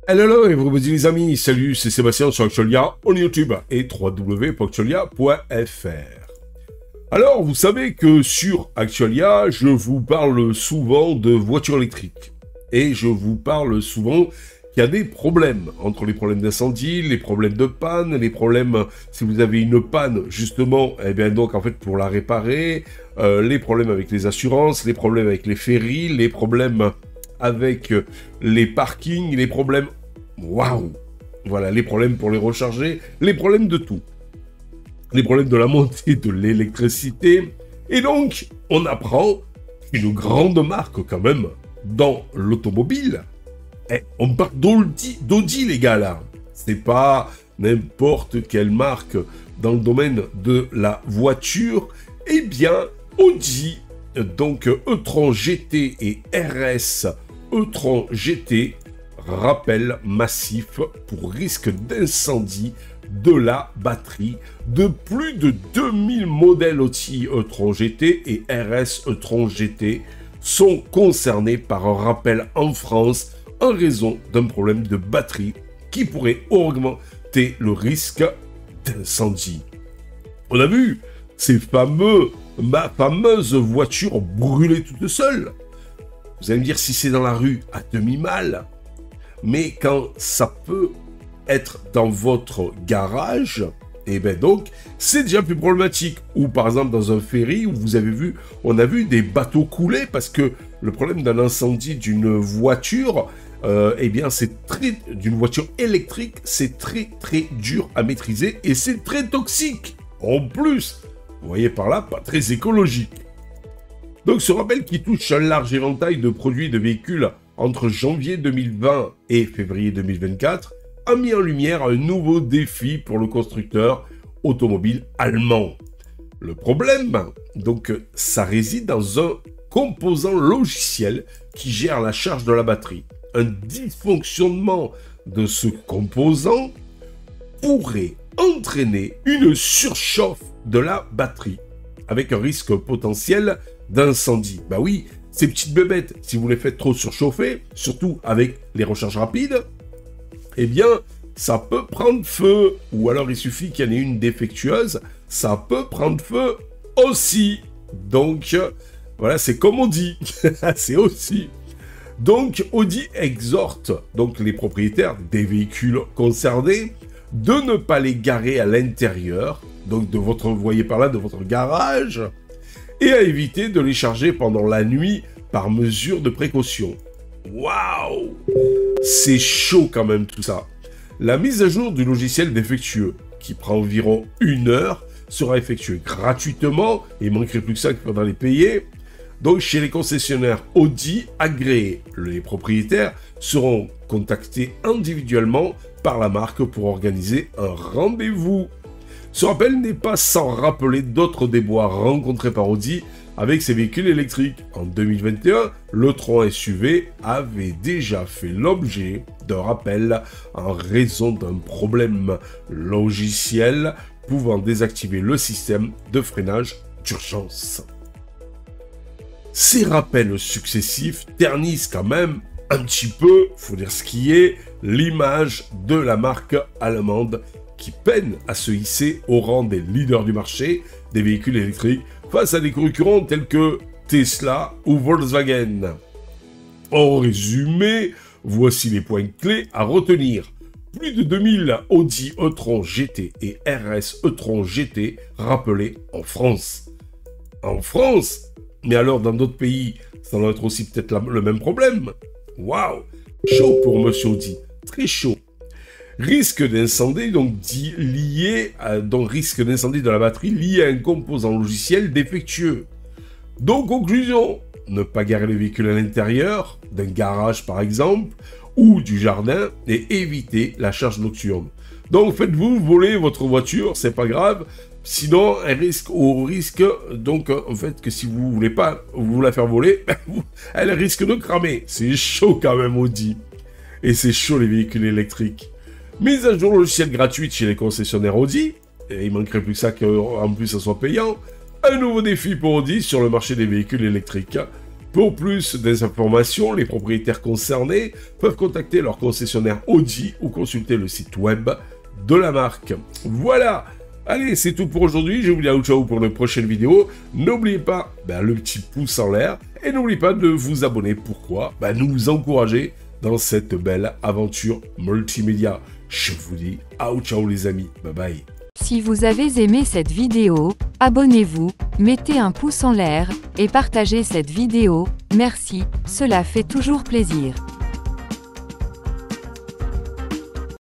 Hello, et vous les amis, salut, c'est Sébastien sur Actualia, on YouTube et www.actualia.fr. Alors, vous savez que sur Actualia, je vous parle souvent de voitures électriques. Et je vous parle souvent qu'il y a des problèmes, entre les problèmes d'incendie, les problèmes de panne, les problèmes, si vous avez une panne, justement, eh bien donc en fait pour la réparer, les problèmes avec les assurances, les problèmes avec les ferries, les problèmes avec les parkings, les problèmes... Waouh! Voilà, les problèmes pour les recharger, les problèmes de tout. Les problèmes de la montée de l'électricité. Et donc, on apprend une grande marque quand même dans l'automobile. Eh, on parle d'Audi, les gars, là. C'est pas n'importe quelle marque dans le domaine de la voiture. Eh bien, Audi, donc e-tron GT et RS e-tron GT, rappel massif pour risque d'incendie de la batterie de plus de 2000 modèles Audi e-tron GT et RS e-tron GT sont concernés par un rappel en France en raison d'un problème de batterie qui pourrait augmenter le risque d'incendie. On a vu ces fameuses voitures brûler toutes seules. Vous allez me dire si c'est dans la rue à demi-mal, mais quand ça peut être dans votre garage, et bien donc, c'est déjà plus problématique. Ou par exemple dans un ferry où vous avez vu, on a vu des bateaux couler parce que le problème d'un incendie d'une voiture, eh bien d'une voiture électrique, c'est très dur à maîtriser et c'est très toxique. En plus, vous voyez par là, pas très écologique. Donc ce rappel qui touche un large éventail de produits de véhicules entre janvier 2020 et février 2024 a mis en lumière un nouveau défi pour le constructeur automobile allemand. Le problème, donc, ça réside dans un composant logiciel qui gère la charge de la batterie. Un dysfonctionnement de ce composant pourrait entraîner une surchauffe de la batterie, avec un risque potentiel d'incendie. Bah oui, ces petites bébêtes, si vous les faites trop surchauffer, surtout avec les recharges rapides, eh bien, ça peut prendre feu. Ou alors, il suffit qu'il y en ait une défectueuse, ça peut prendre feu aussi. Donc, voilà, c'est comme on dit. C'est aussi. Donc, Audi exhorte donc les propriétaires des véhicules concernés de ne pas les garer à l'intérieur, donc de votre, vous voyez par là, de votre garage, et à éviter de les charger pendant la nuit par mesure de précaution. Waouh! C'est chaud quand même tout ça. La mise à jour du logiciel défectueux, qui prend environ 1 heure, sera effectuée gratuitement, et il ne manquerait plus que ça qu'il faudra les payer. Donc chez les concessionnaires Audi agréés, les propriétaires seront contactés individuellement par la marque pour organiser un rendez-vous. Ce rappel n'est pas sans rappeler d'autres déboires rencontrés par Audi avec ses véhicules électriques. En 2021, l'e-tron SUV avait déjà fait l'objet d'un rappel en raison d'un problème logiciel pouvant désactiver le système de freinage d'urgence. Ces rappels successifs ternissent quand même un petit peu, faut dire ce qui est, l'image de la marque allemande qui peine à se hisser au rang des leaders du marché des véhicules électriques face à des concurrents tels que Tesla ou Volkswagen. En résumé, voici les points clés à retenir. Plus de 2000 Audi e-tron GT et RS e-tron GT rappelés en France. En France? Mais alors dans d'autres pays, ça doit être aussi peut-être le même problème. Waouh! Chaud pour Monsieur Audi, très chaud. Risque d'incendie, donc risque d'incendie de la batterie lié à un composant logiciel défectueux. Donc conclusion, ne pas garer les véhicules à l'intérieur, d'un garage par exemple, ou du jardin, et éviter la charge nocturne. Donc faites-vous voler votre voiture, c'est pas grave, sinon elle risque, donc en fait que si vous voulez pas vous la faire voler, elle risque de cramer. C'est chaud quand même Audi. Et c'est chaud les véhicules électriques. Mise à jour logicielle gratuite chez les concessionnaires Audi, et il manquerait plus que ça qu'en plus ça soit payant. Un nouveau défi pour Audi sur le marché des véhicules électriques. Pour plus d'informations, les propriétaires concernés peuvent contacter leur concessionnaire Audi ou consulter le site web de la marque. Voilà. Allez, c'est tout pour aujourd'hui. Je vous dis ciao pour une prochaine vidéo. N'oubliez pas le petit pouce en l'air et n'oubliez pas de vous abonner. Pourquoi nous encourager dans cette belle aventure multimédia. Je vous dis ciao les amis. Bye bye. Si vous avez aimé cette vidéo, abonnez-vous, mettez un pouce en l'air et partagez cette vidéo. Merci, cela fait toujours plaisir.